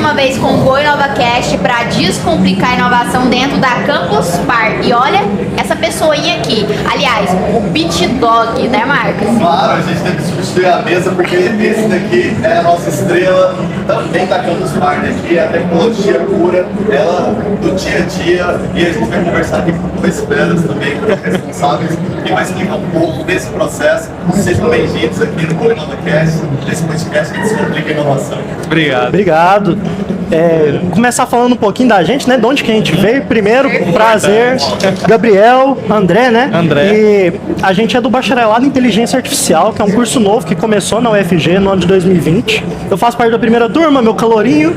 uma vez com o Go InovaCast para descomplicar a inovação dentro da Campus Par. E olha essa pessoinha aqui. Aliás, o BitDog, né, Marcos? Claro, a gente tem que substituir a mesa porque esse daqui é a nossa estrela também da Campus Par, né? Que é a tecnologia pura, ela do dia a dia. E a gente vai conversar aqui com dois feras também, com os responsáveis, que vai explicar um pouco desse processo. Sejam bem-vindos aqui no Go InovaCast, nesse podcast que descomplica a inovação. Obrigado. Começar falando um pouquinho da gente, né? De onde que a gente veio. Primeiro, prazer, Gabriel, André, né? André. E a gente é do Bacharelado em Inteligência Artificial, que é um curso novo que começou na UFG no ano de 2020. Eu faço parte da primeira turma, meu calorinho.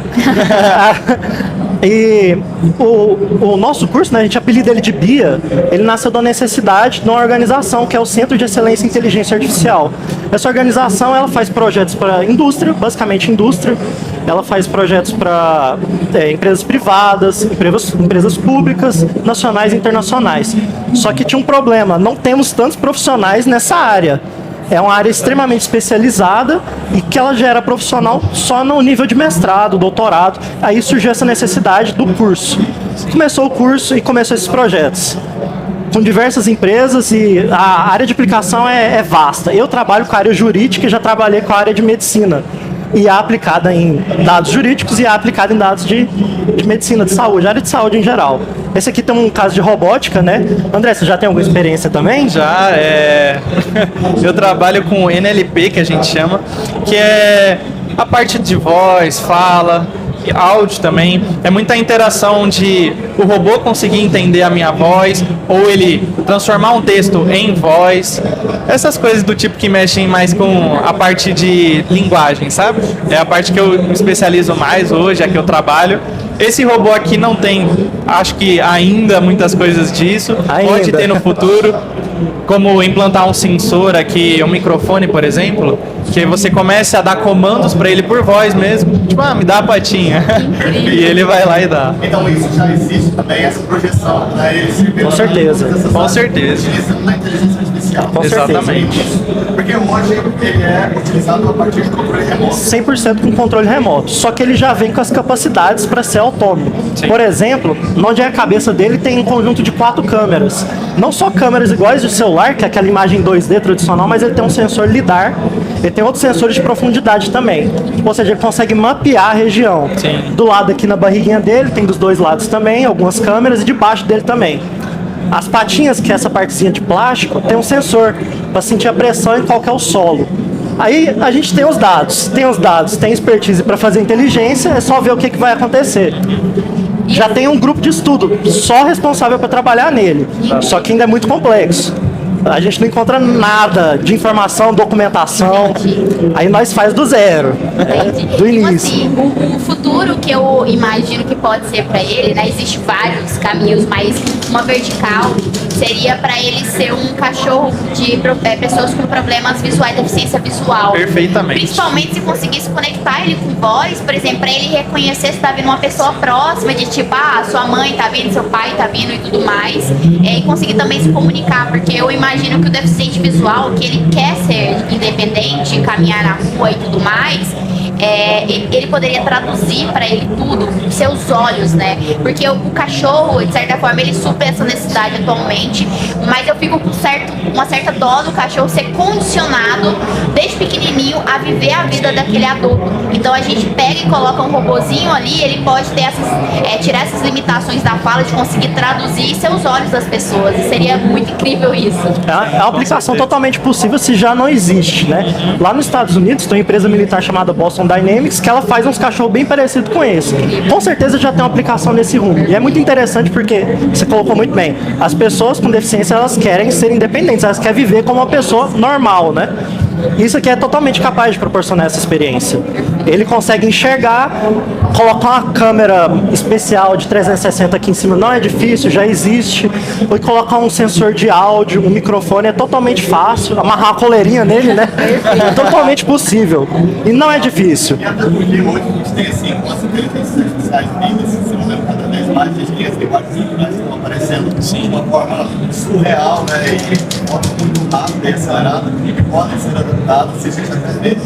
E o nosso curso, né, a gente apelida ele de BIA, ele nasceu da necessidade de uma organização que é o Centro de Excelência em Inteligência Artificial. Essa organização, ela faz projetos para indústria, basicamente indústria. Ela faz projetos para empresas privadas, empresas públicas, nacionais e internacionais. Só que tinha um problema, não temos tantos profissionais nessa área. É uma área extremamente especializada e que ela gera profissional só no nível de mestrado, doutorado. Aí surgiu essa necessidade do curso. Começou o curso e começou esses projetos com diversas empresas e a área de aplicação é vasta. Eu trabalho com a área jurídica e já trabalhei com a área de medicina. E é aplicada em dados jurídicos e é aplicada em dados de medicina, de saúde, área de saúde em geral. Esse aqui tem um caso de robótica, né? André, você já tem alguma experiência também? Já, eu trabalho com NLP, que a gente chama, que é a parte de voz, fala, áudio também. É muita interação de o robô conseguir entender a minha voz, ou ele transformar um texto em voz. Essas coisas do tipo que mexem mais com a parte de linguagem, sabe? É a parte que eu me especializo mais hoje, é que eu trabalho. Esse robô aqui não tem, acho que ainda muitas coisas disso. Pode ter no futuro, como implantar um sensor aqui, um microfone, por exemplo, que você comece a dar comandos para ele por voz mesmo. Tipo, me dá a patinha. E ele vai lá e dá. Então isso já existe também, essa projeção, né? Com certeza. Com certeza. Utilizando na inteligência artificial. Com Exatamente. Porque hoje ele é utilizado a partir de controle remoto. 100% com controle remoto, só que ele já vem com as capacidades para ser autônomo. Sim. Por exemplo, onde é a cabeça dele tem um conjunto de 4 câmeras. Não só câmeras iguais de celular, que é aquela imagem 2D tradicional, mas ele tem um sensor LiDAR, ele tem outros sensores de profundidade também. Ou seja, ele consegue mapear a região. Sim. Do lado aqui na barriguinha dele, tem dos dois lados também, algumas câmeras, e debaixo dele também. As patinhas, que é essa partezinha de plástico, tem um sensor para sentir a pressão em qual que é o solo. Aí a gente tem os dados, tem expertise para fazer inteligência, é só ver o que vai acontecer. Já tem um grupo de estudo só responsável para trabalhar nele, só que ainda é muito complexo. A gente não encontra nada de informação, documentação, aí nós faz do zero, do início. Tipo assim, o futuro que eu imagino que pode ser para ele, né? Existe vários caminhos, mas uma vertical seria para ele ser um cachorro de pessoas com problemas visuais, deficiência visual. Perfeitamente. Principalmente se conseguisse conectar ele com voz, por exemplo, para ele reconhecer se tá vindo uma pessoa próxima, de tipo, sua mãe tá vindo, seu pai tá vindo e tudo mais, e conseguir também se comunicar, porque eu imagino que o deficiente visual, que ele quer ser independente, caminhar na rua e tudo mais, ele poderia traduzir para ele tudo, seus olhos, né? Porque o cachorro, de certa forma, ele supre essa necessidade atualmente, mas eu fico com uma certa dó do cachorro ser condicionado desde pequenininho a viver a vida daquele adulto. Então a gente pega e coloca um robozinho ali, ele pode ter tirar essas limitações da fala, de conseguir traduzir seus olhos das pessoas. E seria muito incrível isso. É uma aplicação totalmente possível se já não existe, né? Lá nos Estados Unidos tem uma empresa militar chamada Boston Dynamics, que ela faz uns cachorros bem parecidos com esse. Com certeza já tem uma aplicação nesse rumo. E é muito interessante porque, você colocou muito bem, as pessoas com deficiência, elas querem ser independentes, elas querem viver como uma pessoa normal, né? Isso aqui é totalmente capaz de proporcionar essa experiência. Ele consegue enxergar, colocar uma câmera especial de 360 aqui em cima não é difícil, já existe. Ou colocar um sensor de áudio, um microfone é totalmente fácil. Amarrar uma coleirinha nele, né? É totalmente possível. E não é difícil. E até porque hoje a gente tem assim, com as inteligências artificiais vindo se desenvolvendo cada vez mais, a gente tem as linguagens naturais que estão aparecendo de uma forma surreal, né? E de forma muito rápida e acelerada, e que podem ser adaptadas, se a gente até ver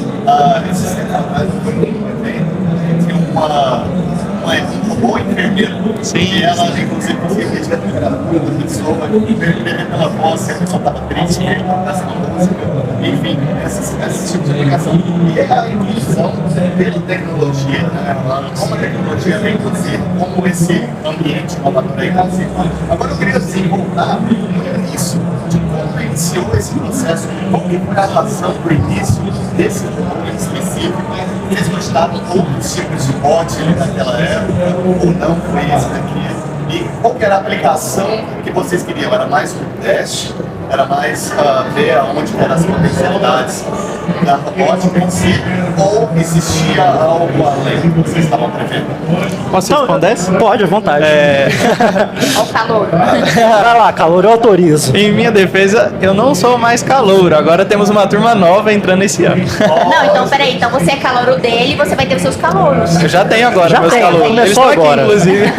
esses tempos atrás, foi um evento, tinha um um robô enfermeiro. Sim. E ela, inclusive, conseguia identificar a temperatura da pessoa, ver pela voz se a pessoa estava triste, cantasse uma música, enfim, esse tipo de aplicação. E a inclusão pela tecnologia, né? Como a tecnologia vem conduzir, como esse ambiente inovador aí conduzir. Agora eu queria assim, voltar no início de como iniciou esse processo, qual que foi a razão do início desse robô em específico. Vocês gostavam de outros tipos de bot naquela época, ou não foi esse daqui? E qual que era a aplicação que vocês queriam? Era mais um teste? Era mais ver aonde eram as potencialidades da robótica em si? Ou existia algo além que vocês estavam prevendo? Posso responder? Pode, à vontade. Olha o calor. Vai lá, calor, eu autorizo. Em minha defesa, eu não sou mais calouro. Agora temos uma turma nova entrando esse ano. Não, então peraí, então você é calouro dele e você vai ter os seus calouros. Eu já tenho agora Já meus tem, calouros. Eles começou estão aqui, agora. inclusive.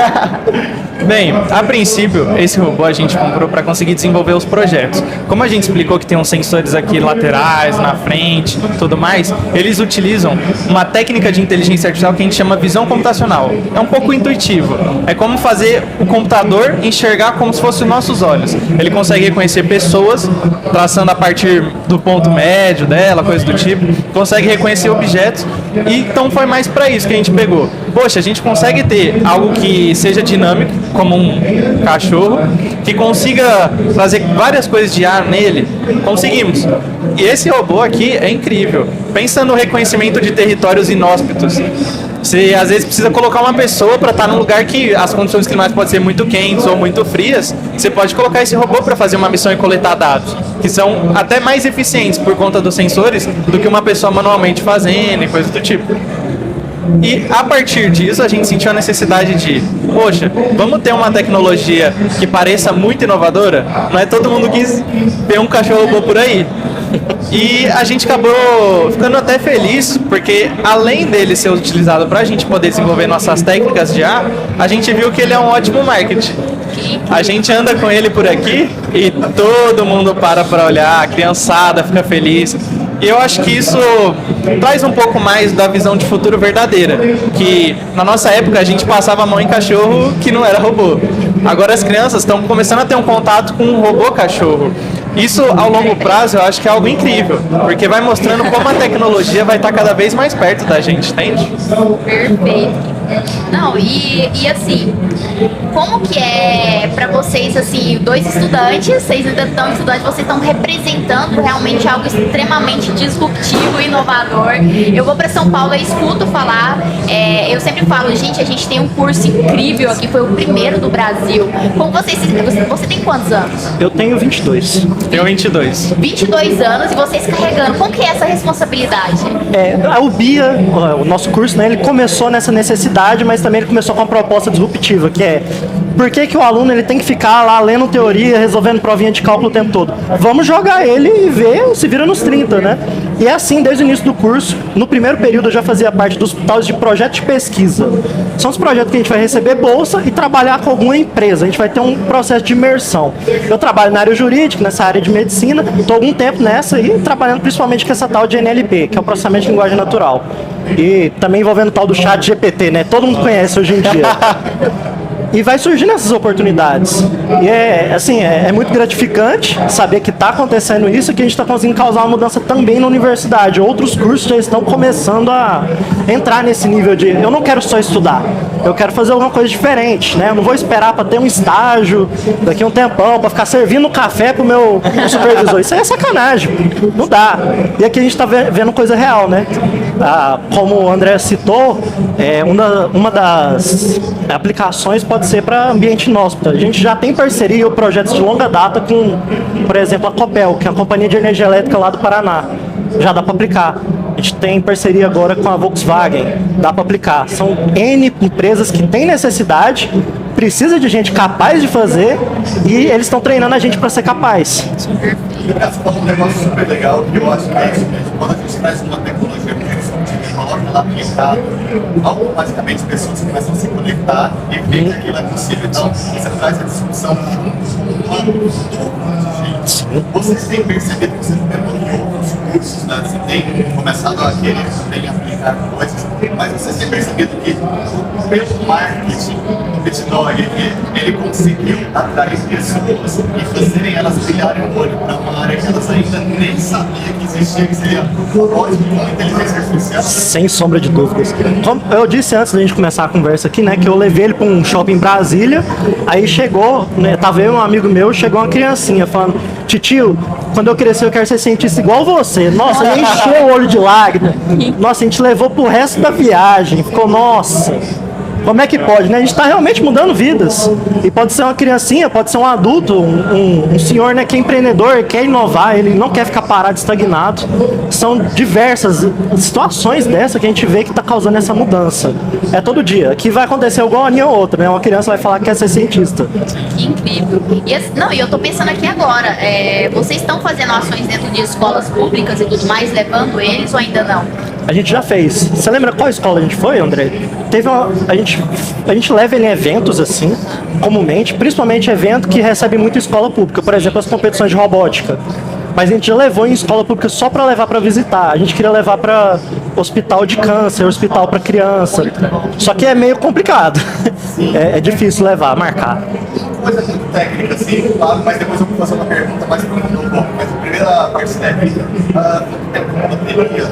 Bem, a princípio, esse robô a gente comprou para conseguir desenvolver os projetos. Como a gente explicou que tem uns sensores aqui laterais, na frente, tudo mais, eles utilizam uma técnica de inteligência artificial que a gente chama visão computacional. É um pouco intuitivo. É como fazer o computador enxergar como se fossem os nossos olhos. Ele consegue reconhecer pessoas, traçando a partir do ponto médio dela, coisa do tipo. Consegue reconhecer objetos. E então foi mais para isso que a gente pegou. Poxa, a gente consegue ter algo que seja dinâmico, como um cachorro, que consiga fazer várias coisas de ar nele. Conseguimos. E esse robô aqui é incrível. Pensa no reconhecimento de territórios inóspitos. Você às vezes precisa colocar uma pessoa para estar num lugar que as condições climáticas podem ser muito quentes ou muito frias. Você pode colocar esse robô para fazer uma missão e coletar dados, que são até mais eficientes por conta dos sensores do que uma pessoa manualmente fazendo e coisas do tipo. E a partir disso a gente sentiu a necessidade de, poxa, vamos ter uma tecnologia que pareça muito inovadora? Não é todo mundo que ter um cachorro robô por aí. E a gente acabou ficando até feliz, porque além dele ser utilizado para a gente poder desenvolver nossas técnicas de ar, a gente viu que ele é um ótimo marketing. A gente anda com ele por aqui e todo mundo para olhar, a criançada fica feliz. E eu acho que isso traz um pouco mais da visão de futuro verdadeira, que na nossa época a gente passava a mão em cachorro que não era robô. Agora as crianças estão começando a ter um contato com um robô cachorro. Isso, ao longo prazo, eu acho que é algo incrível, porque vai mostrando como a tecnologia vai estar cada vez mais perto da gente, entende? Perfeito. Não, e assim, como que é pra vocês, assim, dois estudantes, vocês ainda estão estudantes, vocês estão representando realmente algo extremamente disruptivo e inovador. Eu vou pra São Paulo e escuto falar, eu sempre falo, gente, a gente tem um curso incrível aqui, foi o primeiro do Brasil. Como você tem quantos anos? Eu tenho 22. Tenho 22. 22 anos e vocês carregando, como que é essa responsabilidade? O BIA, o nosso curso, né, ele começou nessa necessidade, mas também ele começou com uma proposta disruptiva, que é por que o aluno ele tem que ficar lá lendo teoria, resolvendo provinha de cálculo o tempo todo? Vamos jogar ele e ver, se vira nos 30, né? E é assim desde o início do curso. No primeiro período eu já fazia parte dos tais de projetos de pesquisa. São os projetos que a gente vai receber bolsa e trabalhar com alguma empresa. A gente vai ter um processo de imersão. Eu trabalho na área jurídica, nessa área de medicina, estou algum tempo nessa e trabalhando principalmente com essa tal de NLP, que é o processamento de linguagem natural. E também envolvendo o tal do chat GPT, né? Todo mundo conhece hoje em dia. E vai surgindo essas oportunidades. E é muito gratificante saber que está acontecendo isso e que a gente está conseguindo causar uma mudança também na universidade. Outros cursos já estão começando a entrar nesse nível de eu não quero só estudar, eu quero fazer alguma coisa diferente, né? Eu não vou esperar para ter um estágio daqui a um tempão, para ficar servindo café pro meu supervisor. Isso aí é sacanagem, não dá. E aqui a gente está vendo coisa real, né? Como o André citou, uma das aplicações pode ser para ambiente inóspito. A gente já tem parceria ou projetos de longa data com, por exemplo, a Copel, que é a companhia de energia elétrica lá do Paraná. Já dá para aplicar. A gente tem parceria agora com a Volkswagen, dá para aplicar. São N empresas que têm necessidade, precisa de gente capaz de fazer e eles estão treinando a gente para ser capaz. Você falou um negócio super legal que eu acho que é isso mesmo. Quando a gente traz uma tecnologia muito disruptiva e coloca ela aplicada, automaticamente pessoas começam a se conectar e ver que aquilo é possível. Então, você traz a discussão junto com um plano de gente. Vocês têm percebido que você tem outros cursos, né? Você tem começado a querer também aplicar coisas, mas você tem percebido que pelo marketing do BitDog, ele conseguiu atrair pessoas e fazerem elas brilharem o olho para uma área que elas ainda nem sabiam que existia, que seria ótimo com inteligência artificial. Sem sombra de dúvidas. Como eu disse antes da gente começar a conversa aqui, né, que eu levei ele para um shopping em Brasília, aí chegou, né, tava eu e um amigo meu, chegou uma criancinha falando: titio, quando eu crescer eu quero ser cientista igual você. Nossa, ele encheu o olho de lágrima. Nossa, a gente levou pro resto da viagem. Ficou, nossa, como é que pode, né? A gente está realmente mudando vidas. E pode ser uma criancinha, pode ser um adulto, um senhor, né, que é empreendedor, quer inovar, ele não quer ficar parado, estagnado. São diversas situações dessa que a gente vê que está causando essa mudança. É todo dia. Aqui vai acontecer igual a minha outra, né? Uma criança vai falar que quer ser cientista. Que incrível. E eu tô pensando aqui agora, vocês estão fazendo ações dentro de escolas públicas e tudo mais, levando eles ou ainda não? A gente já fez. Você lembra qual escola a gente foi, André? A gente leva ele em eventos assim, comumente, principalmente evento que recebe muito escola pública, por exemplo, as competições de robótica. Mas a gente já levou em escola pública só para levar para visitar. A gente queria levar para hospital de câncer, hospital para criança. Só que é meio complicado. É difícil levar, marcar. Coisa muito técnica, assim, claro, mas depois eu vou fazer uma pergunta mais profunda um pouco. Mas a primeira parte técnica, quanto tempo a bateria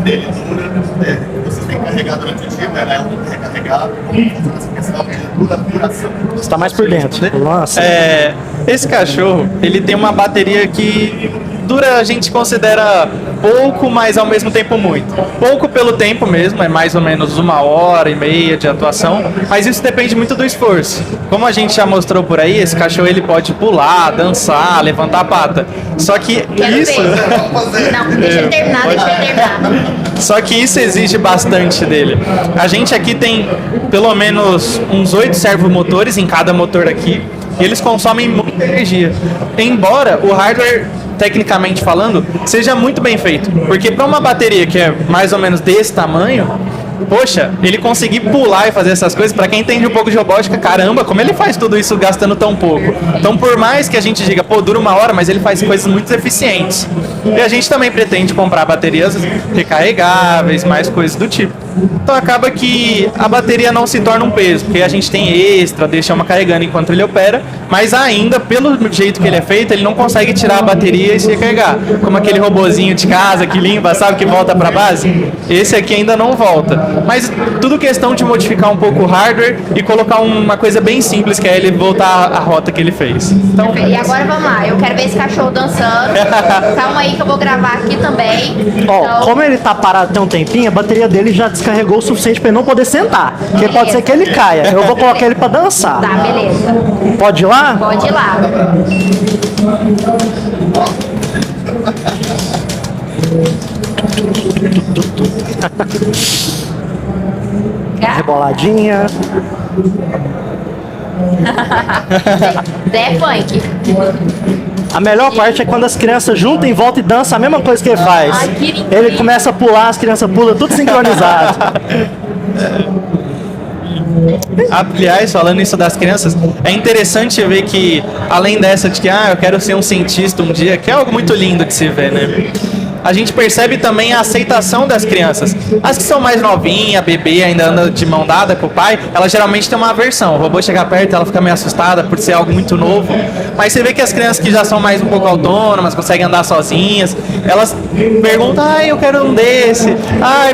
dele dura? Vocês têm que carregar durante o dia, né? Ela tem que recarregar, como funciona essa questão de duração? Você está mais por dentro. Nossa. Esse cachorro, ele tem uma bateria que dura, a gente considera pouco, mas ao mesmo tempo muito. Pouco pelo tempo mesmo, é mais ou menos 1h30 de atuação, mas isso depende muito do esforço. Como a gente já mostrou por aí, esse cachorro ele pode pular, dançar, levantar a pata. Só que Quero isso... ver. Não, deixa ele terminar, deixa ele terminar. Só que isso exige bastante dele. A gente aqui tem pelo menos uns 8 servomotores em cada motor aqui, e eles consomem muita energia. Embora o hardware, tecnicamente falando, seja muito bem feito. Porque para uma bateria que é mais ou menos desse tamanho, poxa, ele conseguir pular e fazer essas coisas, para quem entende um pouco de robótica, caramba, como ele faz tudo isso gastando tão pouco? Então, por mais que a gente diga, pô, dura 1 hora, mas ele faz coisas muito eficientes. E a gente também pretende comprar baterias recarregáveis, mais coisas do tipo. Então acaba que a bateria não se torna um peso, porque a gente tem extra, deixa uma carregando enquanto ele opera, mas ainda, pelo jeito que ele é feito, ele não consegue tirar a bateria e se recarregar. Como aquele robozinho de casa que limpa, sabe, que volta para a base. Esse aqui ainda não volta. Mas tudo questão de modificar um pouco o hardware e colocar uma coisa bem simples, que é ele voltar à rota que ele fez. Então, E agora vamos lá, eu quero ver esse cachorro dançando. Calma aí que eu vou gravar aqui também. Ó, Então, como ele tá parado tem um tempinho, a bateria dele já descarregou o suficiente para ele não poder sentar. Porque pode ser que ele caia. Eu vou colocar ele para dançar. tá, beleza. Pode ir lá? Pode ir lá. Reboladinha. Zé é funk. A melhor parte é quando as crianças juntam em volta e dançam a mesma coisa que ele faz. Ai, que lindo. Ele começa a pular, as crianças pulam, tudo sincronizado. aliás, falando isso das crianças, é interessante ver que, além dessa de que, eu quero ser um cientista um dia, que é algo muito lindo de se ver, né? A gente percebe também a aceitação das crianças. As que são mais novinhas, bebê, ainda anda de mão dada com o pai, elas geralmente têm uma aversão. O robô chega perto, ela fica meio assustada por ser algo muito novo. Mas você vê que as crianças que já são mais um pouco autônomas, conseguem andar sozinhas, elas perguntam, eu quero um desse.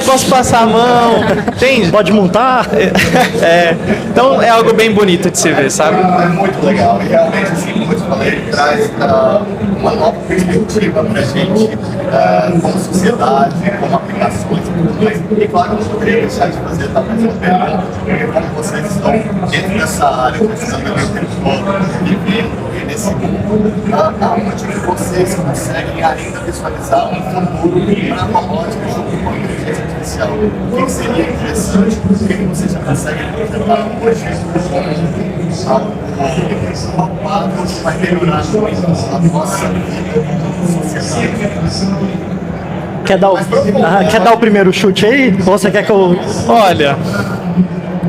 Posso passar a mão. Entende? Pode montar? Então é algo bem bonito de se ver, sabe? É muito legal. E realmente, assim, como eu te falei, traz uma nova perspectiva pra gente, como sociedade, como aplicações e tudo mais. E claro, eu não poderia deixar de fazer mais uma pergunta, porque como vocês estão dentro dessa área, precisando o tempo todo, vivendo nesse mundo, aonde que vocês conseguem ainda visualizar um futuro para a robótica junto com a inteligência artificial? O que seria interessante? O que vocês já conseguem projetar hoje como algo palpável que vai melhorar muito a nossa vida como sociedade? Quer dar o primeiro chute aí? Ou você quer que eu... Olha,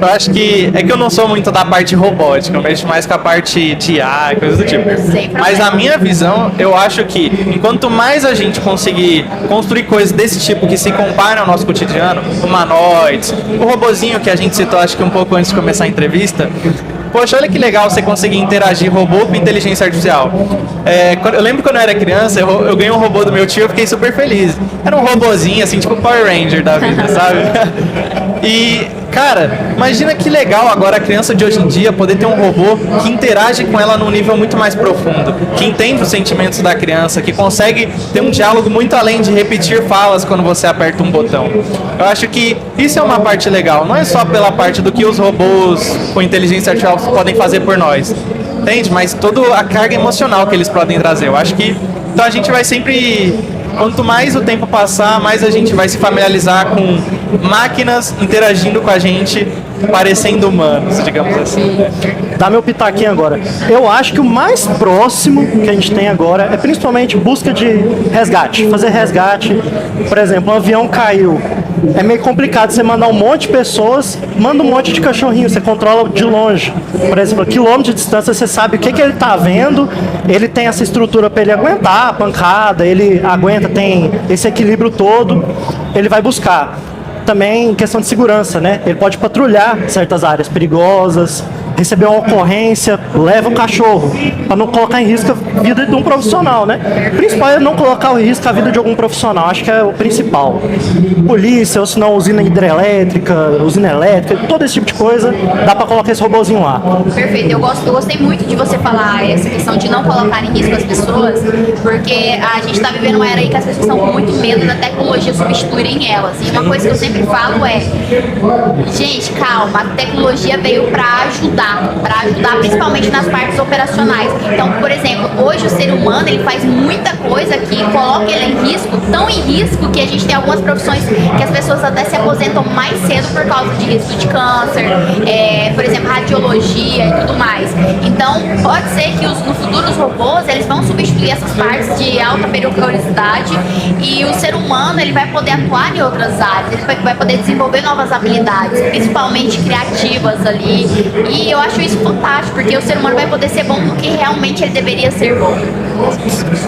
Eu acho que é que eu não sou muito da parte robótica, eu mexo mais com a parte de IA e coisas do tipo. Sem problema. Mas a minha visão, eu acho que enquanto mais a gente conseguir construir coisas desse tipo que se comparam ao nosso cotidiano, humanoides, o robozinho que a gente citou acho que um pouco antes de começar a entrevista, poxa, olha que legal você conseguir interagir robô com inteligência artificial. Eu lembro quando eu era criança, eu ganhei um robô do meu tio, eu fiquei super feliz. Era um robozinho, assim, tipo Power Ranger da vida, sabe? E, cara, imagina que legal agora a criança de hoje em dia poder ter um robô que interage com ela num nível muito mais profundo, que entende os sentimentos da criança, que consegue ter um diálogo muito além de repetir falas quando você aperta um botão. Eu acho que isso é uma parte legal, não é só pela parte do que os robôs com inteligência artificial podem fazer por nós, entende? Mas toda a carga emocional que eles podem trazer. Eu acho que então a gente vai sempre, quanto mais o tempo passar, mais a gente vai se familiarizar com máquinas interagindo com a gente, parecendo humanos, digamos assim. Dá meu pitaquinho agora. Eu acho que o mais próximo que a gente tem agora é principalmente busca de resgate. Fazer resgate. Por exemplo, um avião caiu. É meio complicado você mandar um monte de pessoas, manda um monte de cachorrinho, você controla de longe. Por exemplo, a quilômetro de distância, você sabe o que ele está vendo, ele tem essa estrutura para ele aguentar a pancada, ele aguenta, tem esse equilíbrio todo, ele vai buscar. Também questão de segurança, né? Ele pode patrulhar certas áreas perigosas, receber uma ocorrência, leva o cachorro, para não colocar em risco a vida de um profissional, né? O principal é não colocar em risco a vida de algum profissional, acho que é o principal. Polícia, ou se não, usina hidrelétrica, usina elétrica, todo esse tipo de coisa, dá para colocar esse robozinho lá. Perfeito, eu gostei muito de você falar essa questão de não colocar em risco as pessoas, porque a gente está vivendo uma era aí que as pessoas estão com muito medo da tecnologia substituírem elas. E uma coisa que eu sempre falo é, gente, calma, a tecnologia veio para ajudar principalmente nas partes operacionais. Então, por exemplo, hoje o ser humano ele faz muita coisa que coloca ele em risco, tão em risco que a gente tem algumas profissões que as pessoas até se aposentam mais cedo por causa de risco de câncer, por exemplo, radiologia e tudo mais. Então, pode ser que no futuro os robôs eles vão substituir essas partes de alta periculosidade e o ser humano ele vai poder atuar em outras áreas, ele vai poder desenvolver novas habilidades, principalmente criativas ali. E eu acho isso fantástico, porque o ser humano vai poder ser bom no que realmente ele deveria ser bom.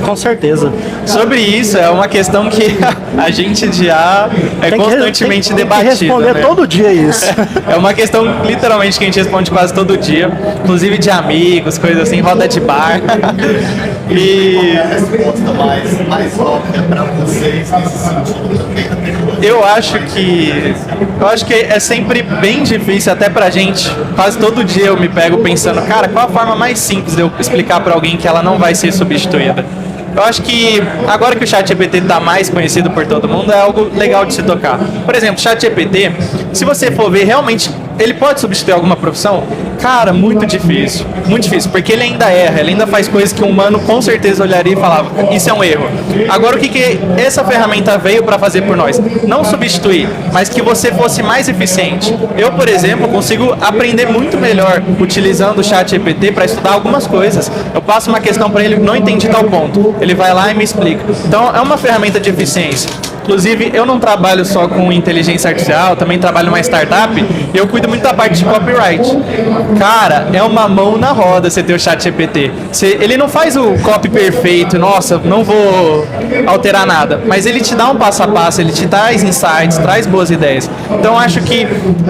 Com certeza. Sobre isso, é uma questão que a gente já é constantemente debatida. Tem que responder, né? todo dia isso. É uma questão, literalmente, que a gente responde quase todo dia, inclusive de amigos, coisas assim, roda de bar. E a resposta mais óbvia para vocês nesse sentido também da tecnologia? eu acho que é sempre bem difícil, até pra gente. Quase todo dia eu me pego pensando, cara, qual a forma mais simples de eu explicar pra alguém que ela não vai ser substituída? Eu acho que agora que o ChatGPT está mais conhecido por todo mundo, é algo legal de se tocar. Por exemplo, o ChatGPT, se você for ver realmente, ele pode substituir alguma profissão? Cara, muito difícil, porque ele ainda erra, ele ainda faz coisas que um humano com certeza olharia e falava, isso é um erro. Agora, o que essa ferramenta veio para fazer por nós? Não substituir, mas que você fosse mais eficiente. Eu, por exemplo, consigo aprender muito melhor utilizando o ChatGPT para estudar algumas coisas. Eu passo uma questão para ele, não entendi tal ponto. Ele vai lá e me explica. Então, é uma ferramenta de eficiência. Inclusive, eu não trabalho só com inteligência artificial, também trabalho numa startup e eu cuido muito da parte de copyright. Cara, é uma mão na roda você ter o ChatGPT. Ele não faz o copy perfeito, nossa, não vou alterar nada, mas ele te dá um passo a passo, ele te traz insights, traz boas ideias. Então, acho que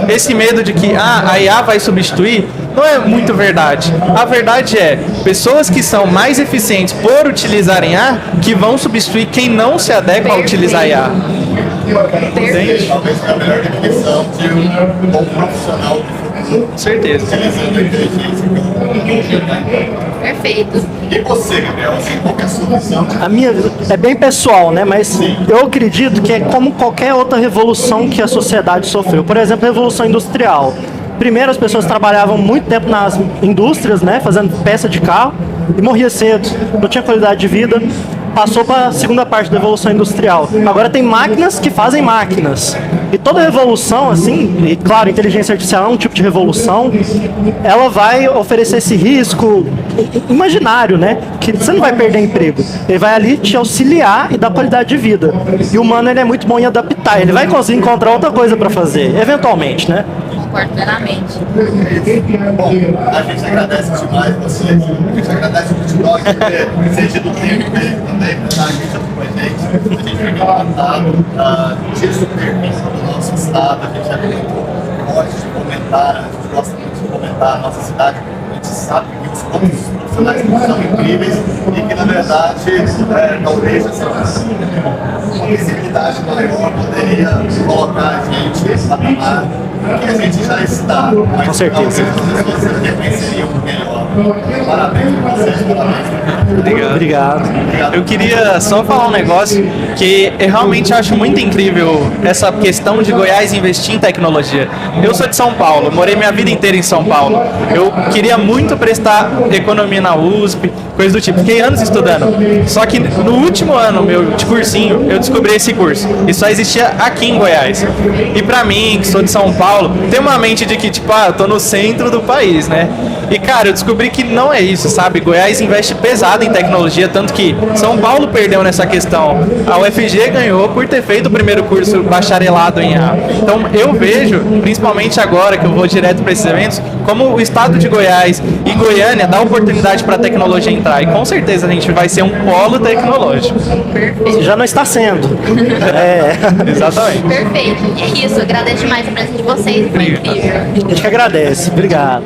esse medo de que a IA vai substituir não é muito verdade. A verdade é, pessoas que são mais eficientes por utilizarem IA, que vão substituir quem não se adequa a utilizar IA. Entende? Talvez seja a melhor definição de um bom profissional Com certeza. utilizando a inteligência. Perfeito. E você, Gabriel, assim, qual que é a sua visão? A minha é bem pessoal, né? Mas eu acredito que é como qualquer outra revolução que a sociedade sofreu. Por exemplo, a Revolução Industrial. Primeiro, as pessoas trabalhavam muito tempo nas indústrias, né? Fazendo peça de carro e morria cedo, não tinha qualidade de vida. Passou para a segunda parte da Evolução Industrial. Agora tem máquinas que fazem máquinas. E toda revolução, assim, e claro, a inteligência artificial é um tipo de revolução, ela vai oferecer esse risco imaginário, né? Que você não vai perder emprego. Ele vai ali te auxiliar e dar qualidade de vida. E o humano, ele é muito bom em adaptar. Ele vai conseguir encontrar outra coisa para fazer, eventualmente, né? concordo plenamente. Bom, a gente agradece demais vocês. A gente agradece o TikTok por ter cedido o tempo dele também para estar aqui junto com a gente. A gente fica encantado de superfície do nosso estado. A gente é muito gosta de comentar, a gente gosta muito de comentar a nossa cidade. A gente sabe que os pontos profissionais são incríveis e que, na verdade, talvez uma visibilidade maior poderia colocar a gente nesse patamar que a gente já está. Mas Com certeza. talvez as pessoas reconheceriam melhor. Parabéns para vocês, parabéns. Obrigado. Eu queria só falar um negócio que eu realmente acho muito incrível essa questão de Goiás investir em tecnologia. Eu sou de São Paulo, morei minha vida inteira em São Paulo. Eu queria muito prestar economia na USP, coisa do tipo. Fiquei anos estudando. Só que no último ano meu de cursinho, eu descobri esse curso. E só existia aqui em Goiás. E pra mim, que sou de São Paulo, tem uma mente de que, tipo, eu tô no centro do país, né? E, cara, eu descobri que não é isso, sabe? Goiás investe pesado em tecnologia, tanto que São Paulo perdeu nessa questão. A UFG ganhou por ter feito o primeiro curso bacharelado em IA. Então, eu vejo, principalmente agora que eu vou direto para esses eventos, como o estado de Goiás e Goiânia dá oportunidade para a tecnologia entrar. E com certeza a gente vai ser um polo tecnológico. Já não está sendo. Exatamente. Perfeito. E é isso. Agradeço demais a presença de vocês. Foi incrível. A gente que agradece. Obrigado.